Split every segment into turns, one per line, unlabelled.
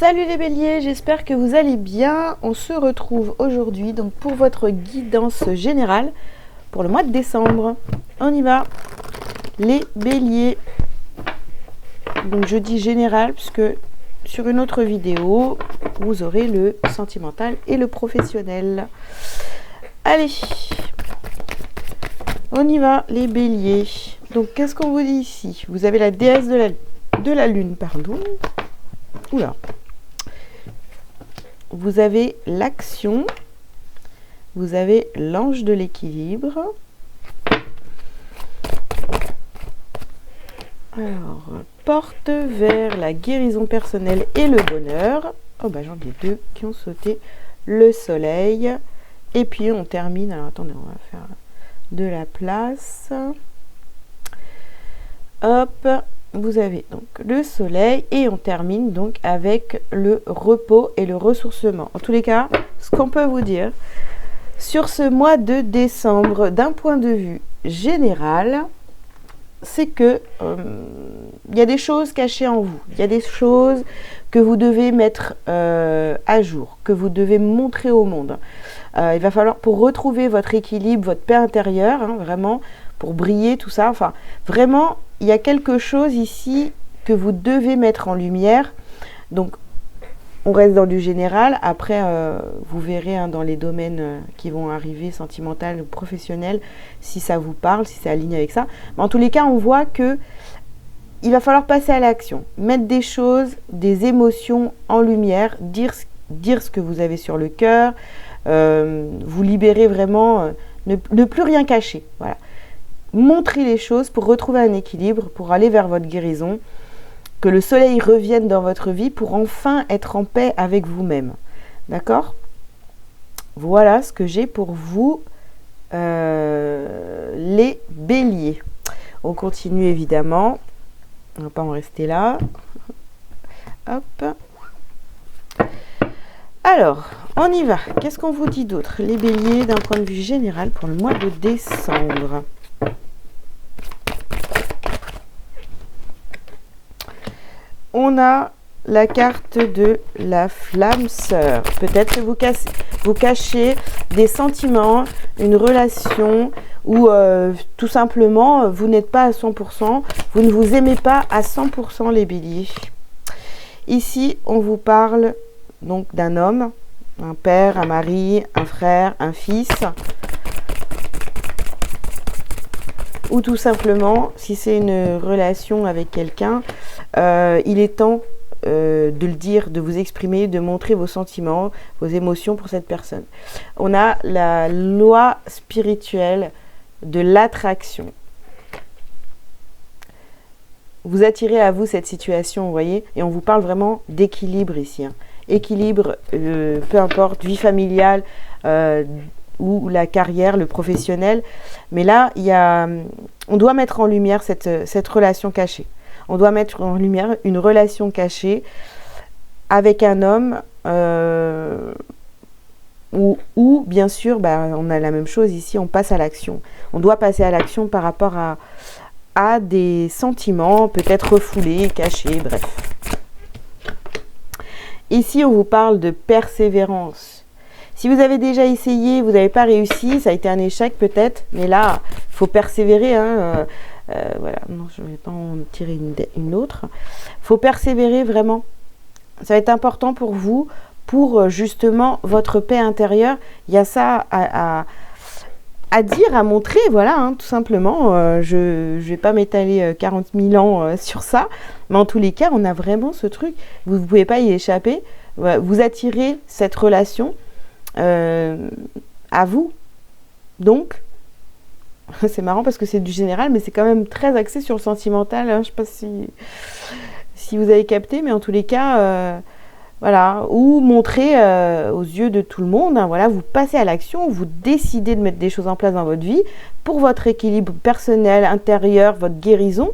Salut les béliers, j'espère que vous allez bien. On se retrouve aujourd'hui donc pour votre guidance générale pour le mois de décembre. On y va. Les béliers. Donc je dis général puisque sur une autre vidéo, vous aurez le sentimental et le professionnel. Allez, on y va les béliers. Donc qu'est-ce qu'on vous dit ici? Vous avez la déesse de la lune, pardon. Oula. Vous avez l'action, vous avez l'ange de l'équilibre. Alors, porte vers la guérison personnelle et le bonheur. Oh bah j'en ai deux qui ont sauté. Le soleil. Et puis on termine. Alors attendez, on va faire de la place. Hop. Vous avez donc le soleil et on termine donc avec le repos et le ressourcement. En tous les cas, ce qu'on peut vous dire sur ce mois de décembre, d'un point de vue général, c'est que il y a des choses cachées en vous. Il y a des choses que vous devez mettre à jour, que vous devez montrer au monde. Il va falloir, pour retrouver votre équilibre, votre paix intérieure, hein, vraiment, pour briller, tout ça, enfin, vraiment, il y a quelque chose ici que vous devez mettre en lumière. Donc, on reste dans du général. Après, vous verrez hein, dans les domaines qui vont arriver, sentimental ou professionnel, si ça vous parle, si c'est aligné avec ça. Mais en tous les cas, on voit que il va falloir passer à l'action, mettre des choses, des émotions en lumière, dire ce que vous avez sur le cœur, vous libérer vraiment, ne plus rien cacher. Voilà. Montrez les choses pour retrouver un équilibre, pour aller vers votre guérison, que le soleil revienne dans votre vie pour enfin être en paix avec vous-même. D'accord? Voilà ce que j'ai pour vous, les béliers. On continue évidemment. On ne va pas en rester là. Hop. Alors, on y va. Qu'est-ce qu'on vous dit d'autre, les béliers, d'un point de vue général pour le mois de décembre? On a la carte de la flamme sœur. Peut-être que vous cachez des sentiments, une relation ou tout simplement vous n'êtes pas à 100%, vous ne vous aimez pas à 100% les béliers. Ici, on vous parle donc d'un homme, un père, un mari, un frère, un fils. Ou tout simplement, si c'est une relation avec quelqu'un, il est temps de le dire, de vous exprimer, de montrer vos sentiments, vos émotions pour cette personne. On a la loi spirituelle de l'attraction. Vous attirez à vous cette situation, vous voyez, et on vous parle vraiment d'équilibre ici. Hein. Équilibre, peu importe, vie familiale, ou la carrière, le professionnel. Mais là, on doit mettre en lumière cette relation cachée. On doit mettre en lumière une relation cachée avec un homme où bien sûr, on a la même chose ici, on passe à l'action. On doit passer à l'action par rapport à des sentiments, peut-être refoulés, cachés, bref. Ici, on vous parle de persévérance. Si vous avez déjà essayé, vous n'avez pas réussi, ça a été un échec peut-être, mais là, il faut persévérer. Hein, voilà, non, je ne vais pas en tirer une autre. Il faut persévérer vraiment. Ça va être important pour vous, pour justement votre paix intérieure. Il y a ça à dire, à montrer, voilà, hein, tout simplement. Je ne vais pas m'étaler 40 000 ans sur ça, mais en tous les cas, on a vraiment ce truc. Vous ne pouvez pas y échapper. Vous attirez cette relation à vous. Donc, c'est marrant parce que c'est du général, mais c'est quand même très axé sur le sentimental. Hein. Je ne sais pas si vous avez capté, mais en tous les cas, voilà. Ou montrer aux yeux de tout le monde, hein, voilà, vous passez à l'action, vous décidez de mettre des choses en place dans votre vie pour votre équilibre personnel, intérieur, votre guérison,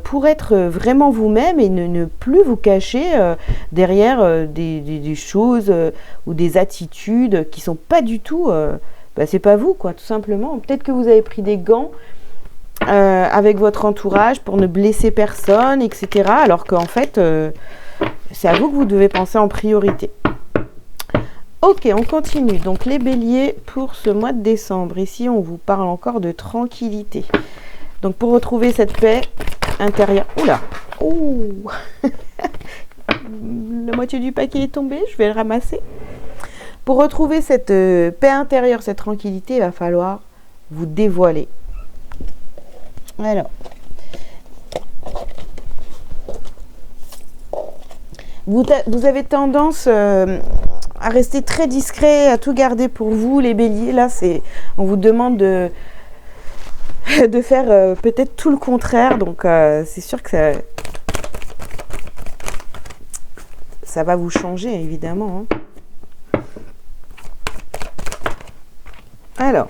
pour être vraiment vous-même et ne plus vous cacher derrière des choses ou des attitudes qui sont pas du tout, c'est pas vous quoi, tout simplement. Peut-être que vous avez pris des gants avec votre entourage pour ne blesser personne, etc. Alors qu'en fait, c'est à vous que vous devez penser en priorité. Ok, on continue. Donc les béliers pour ce mois de décembre. Ici, on vous parle encore de tranquillité. Donc pour retrouver cette paix intérieure... Oula! Ouh. La moitié du paquet est tombé, je vais le ramasser. Pour retrouver cette paix intérieure, cette tranquillité, il va falloir vous dévoiler. Alors... Vous avez tendance à rester très discret, à tout garder pour vous, les béliers. Là, on vous demande de faire peut-être tout le contraire. Donc, c'est sûr que ça va vous changer, évidemment. Hein. Alors,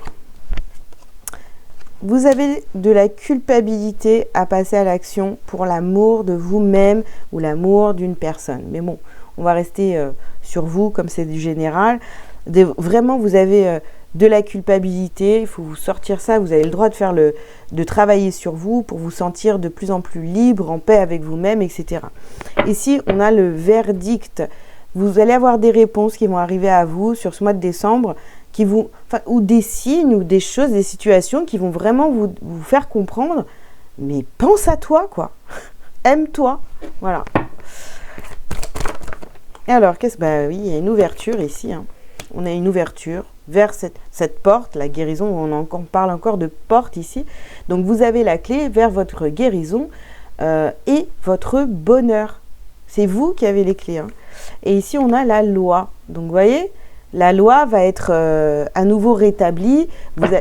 vous avez de la culpabilité à passer à l'action pour l'amour de vous-même ou l'amour d'une personne. Mais bon, on va rester sur vous comme c'est du général. Vraiment, vous avez de la culpabilité. Il faut vous sortir ça. Vous avez le droit de travailler sur vous pour vous sentir de plus en plus libre, en paix avec vous-même, etc. Ici, on a le verdict. Vous allez avoir des réponses qui vont arriver à vous sur ce mois de décembre, ou des signes, ou des choses, des situations qui vont vraiment vous faire comprendre, mais pense à toi, quoi. Aime-toi. Voilà. Alors, oui, il y a une ouverture ici. Hein. On a une ouverture vers cette porte, la guérison. On parle encore de porte ici. Donc, vous avez la clé vers votre guérison et votre bonheur. C'est vous qui avez les clés. Hein. Et ici, on a la loi. Donc, vous voyez, la loi va être à nouveau rétablie.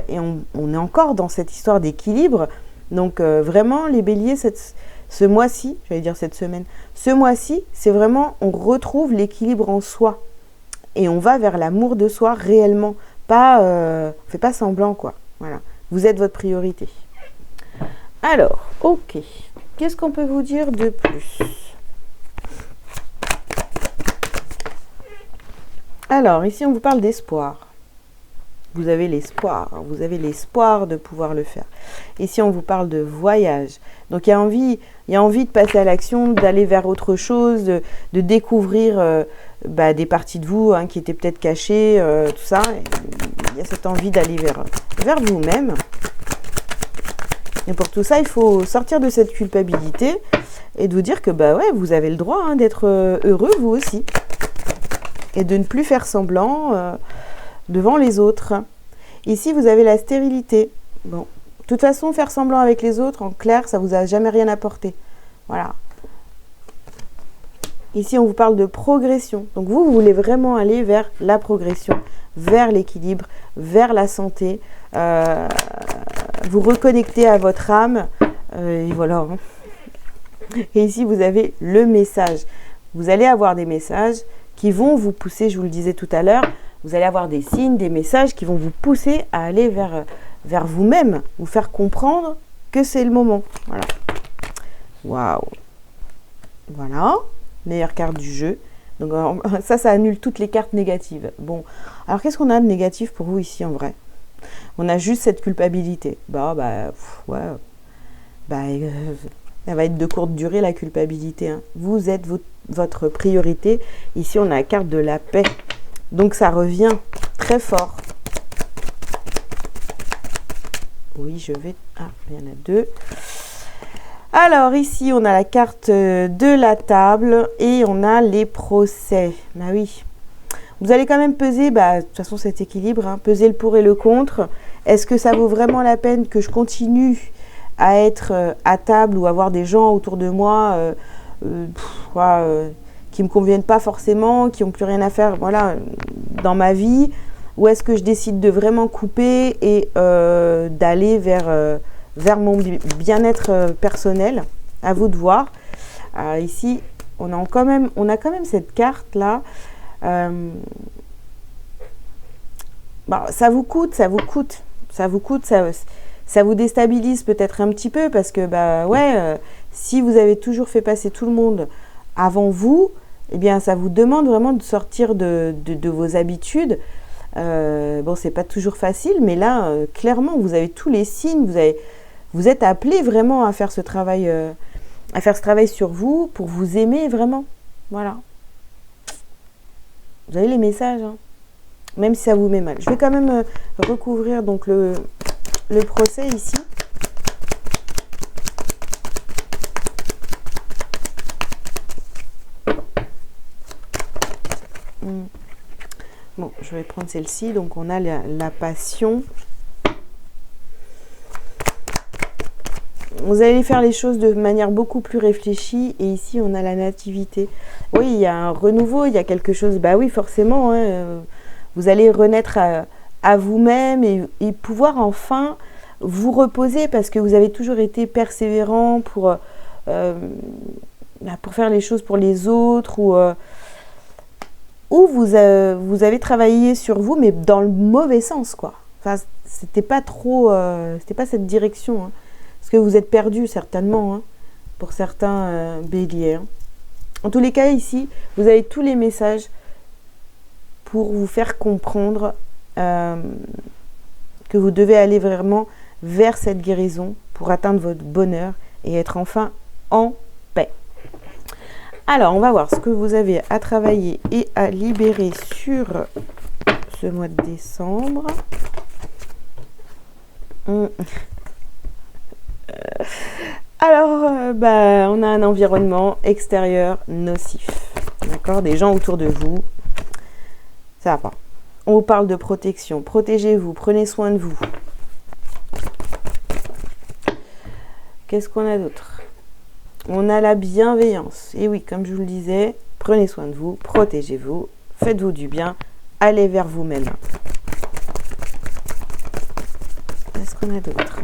Et on est encore dans cette histoire d'équilibre. Donc, vraiment, les béliers, ce mois-ci, j'allais dire cette semaine, ce mois-ci, c'est vraiment, on retrouve l'équilibre en soi. Et on va vers l'amour de soi réellement. On fait pas semblant, quoi. Voilà. Vous êtes votre priorité. Alors, ok. Qu'est-ce qu'on peut vous dire de plus ? Alors, ici, on vous parle d'espoir. Vous avez l'espoir. Vous avez l'espoir de pouvoir le faire. Ici, on vous parle de voyage. Donc, il y a envie de passer à l'action, d'aller vers autre chose, de découvrir des parties de vous qui étaient peut-être cachées, tout ça. Il y a cette envie d'aller vers vous-même. Et pour tout ça, il faut sortir de cette culpabilité et de vous dire que vous avez le droit d'être heureux, vous aussi. Et de ne plus faire semblant devant les autres. Ici, vous avez la stérilité. Bon, de toute façon, faire semblant avec les autres, en clair, ça ne vous a jamais rien apporté. Voilà. Ici, on vous parle de progression. Donc, vous voulez vraiment aller vers la progression, vers l'équilibre, vers la santé. Vous reconnecter à votre âme. Et voilà. Et ici, vous avez le message. Vous allez avoir des messages qui vont vous pousser, je vous le disais tout à l'heure, vous allez avoir des signes, des messages qui vont vous pousser à aller vers vous-même, vous faire comprendre que c'est le moment. Voilà. Waouh. Voilà. Meilleure carte du jeu. Donc ça annule toutes les cartes négatives. Bon. Alors qu'est-ce qu'on a de négatif pour vous ici en vrai ? On a juste cette culpabilité. Ouais. Elle va être de courte durée la culpabilité. Hein. Vous êtes votre priorité. Ici, on a la carte de la paix. Donc, ça revient très fort. Oui, je vais... Ah, il y en a deux. Alors, ici, on a la carte de la table et on a les procès. Bah oui. Vous allez quand même peser, de toute façon, cet équilibre, peser le pour et le contre. Est-ce que ça vaut vraiment la peine que je continue à être à table ou avoir des gens autour de moi qui ne me conviennent pas forcément, qui n'ont plus rien à faire dans ma vie, ou est-ce que je décide de vraiment couper et d'aller vers mon bien-être personnel? À vous de voir. Ici, on a quand même cette carte-là. Ça vous coûte. Ça vous déstabilise peut-être un petit peu parce que si vous avez toujours fait passer tout le monde avant vous, eh bien ça vous demande vraiment de sortir de vos habitudes. C'est pas toujours facile, mais là clairement vous avez tous les signes, vous êtes appelé vraiment à faire ce travail sur vous pour vous aimer vraiment. Voilà. Vous avez les messages, hein. Même si ça vous met mal. Je vais quand même recouvrir donc le procès ici. Bon, je vais prendre celle-ci. Donc, on a la passion. Vous allez faire les choses de manière beaucoup plus réfléchie. Et ici, on a la nativité. Oui, il y a un renouveau, il y a quelque chose. Bah oui, forcément, hein, vous allez renaître à vous-même et pouvoir enfin vous reposer parce que vous avez toujours été persévérant pour faire les choses pour les autres ou vous avez travaillé sur vous, mais dans le mauvais sens, quoi. Enfin, c'était pas trop, c'était pas cette direction, hein. Parce que vous êtes perdu certainement, hein, pour certains béliers. Hein. En tous les cas, ici, vous avez tous les messages pour vous faire comprendre que vous devez aller vraiment vers cette guérison pour atteindre votre bonheur et être enfin en paix. Alors, on va voir ce que vous avez à travailler et à libérer sur ce mois de décembre. Alors, on a un environnement extérieur nocif. D'accord? Des gens autour de vous. Ça va pas. On vous parle de protection. Protégez-vous, prenez soin de vous. Qu'est-ce qu'on a d'autre? On a la bienveillance. Et oui, comme je vous le disais, prenez soin de vous, protégez-vous, faites-vous du bien, allez vers vous-même. Qu'est-ce qu'on a d'autre?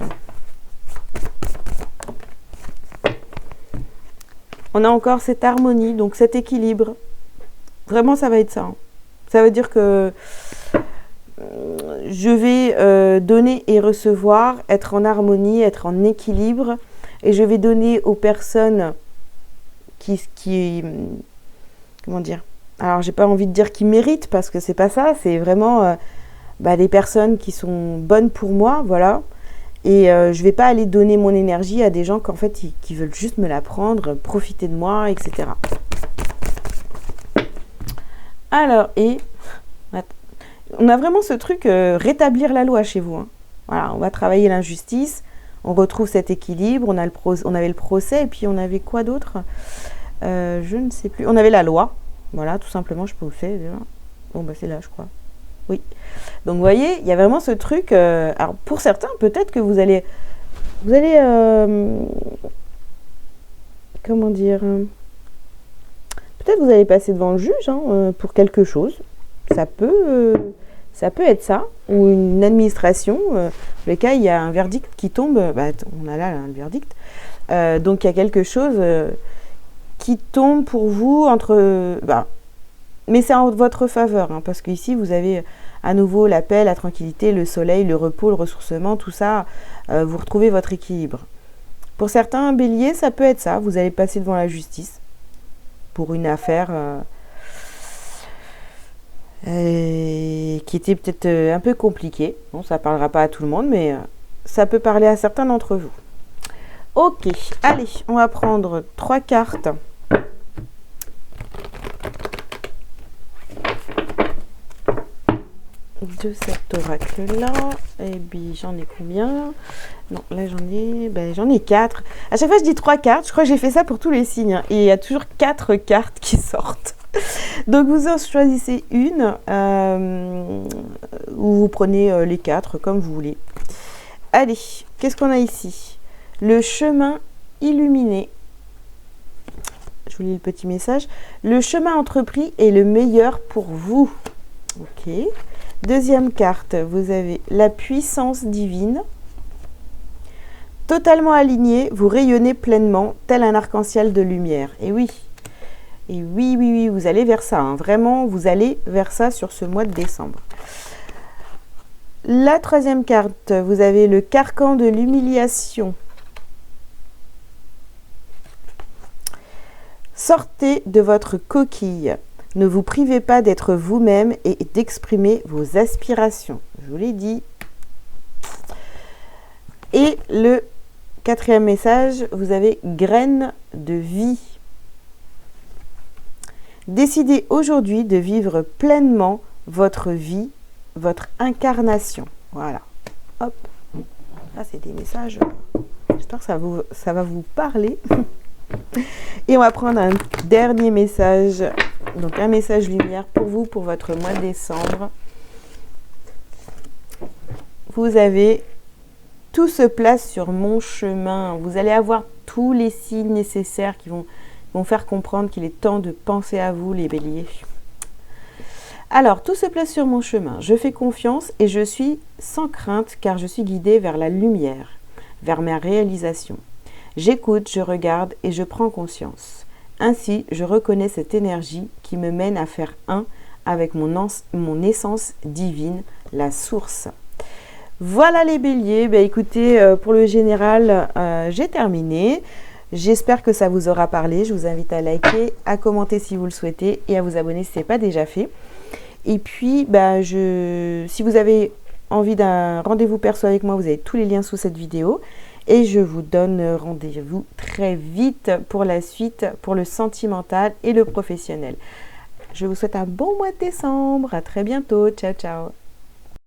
On a encore cette harmonie, donc cet équilibre. Vraiment, ça va être ça. Hein. Ça veut dire que je vais donner et recevoir, être en harmonie, être en équilibre. Et je vais donner aux personnes qui comment dire? Alors, j'ai pas envie de dire qui méritent, parce que c'est pas ça. C'est vraiment les personnes qui sont bonnes pour moi, voilà. Et je vais pas aller donner mon énergie à des gens qu'en fait, qui veulent juste me la prendre, profiter de moi, etc. Alors, on a vraiment ce truc, rétablir la loi chez vous. Hein. Voilà, on va travailler l'injustice, on retrouve cet équilibre, on avait le procès, et puis on avait quoi d'autre? Je ne sais plus. On avait la loi, voilà, tout simplement, je peux vous faire. Bon, c'est là, je crois. Oui. Donc, vous voyez, il y a vraiment ce truc. Alors, pour certains, peut-être que vous allez comment dire? Peut-être vous allez passer devant le juge pour quelque chose. Ça peut être ça. Ou une administration. Dans les cas, il y a un verdict qui tombe. On a là le verdict. Donc, il y a quelque chose qui tombe pour vous entre... mais c'est en votre faveur. Hein, parce qu'ici, vous avez à nouveau la paix, la tranquillité, le soleil, le repos, le ressourcement. Tout ça, vous retrouvez votre équilibre. Pour certains béliers, ça peut être ça. Vous allez passer devant la justice pour une affaire qui était peut-être un peu compliquée. Bon, ça ne parlera pas à tout le monde, mais ça peut parler à certains d'entre vous. Ok, allez, on va prendre 3 cartes. De cet oracle-là. Et puis, j'en ai combien? Non, là, j'en ai 4. À chaque fois, je dis 3 cartes. Je crois que j'ai fait ça pour tous les signes. Hein, et il y a toujours 4 cartes qui sortent. Donc, vous en choisissez une. Ou vous prenez les 4, comme vous voulez. Allez, qu'est-ce qu'on a ici? Le chemin illuminé. Je vous lis le petit message. Le chemin entrepris est le meilleur pour vous. Ok. Deuxième carte, vous avez la puissance divine. Totalement aligné, vous rayonnez pleinement, tel un arc-en-ciel de lumière. Et oui, vous allez vers ça. Hein. Vraiment, vous allez vers ça sur ce mois de décembre. La troisième carte, vous avez le carcan de l'humiliation. Sortez de votre coquille. Ne vous privez pas d'être vous-même et d'exprimer vos aspirations. Je vous l'ai dit. Et le quatrième message, vous avez graines de vie. Décidez aujourd'hui de vivre pleinement votre vie, votre incarnation. Voilà. Hop. Là, c'est des messages. J'espère que ça va vous parler. Et on va prendre un dernier message. Donc, un message lumière pour vous, pour votre mois de décembre. Vous avez « Tout se place sur mon chemin ». Vous allez avoir tous les signes nécessaires qui vont faire comprendre qu'il est temps de penser à vous, les béliers. Alors, tout se place sur mon chemin. Je fais confiance et je suis sans crainte car je suis guidée vers la lumière, vers ma réalisation. J'écoute, je regarde et je prends conscience. Ainsi, je reconnais cette énergie qui me mène à faire un avec mon essence divine, la source. Voilà les béliers, écoutez, pour le général, j'ai terminé. J'espère que ça vous aura parlé. Je vous invite à liker, à commenter si vous le souhaitez et à vous abonner si ce n'est pas déjà fait. Et puis, si vous avez envie d'un rendez-vous perso avec moi, vous avez tous les liens sous cette vidéo. Et je vous donne rendez-vous très vite pour la suite, pour le sentimental et le professionnel. Je vous souhaite un bon mois de décembre. À très bientôt. Ciao, ciao.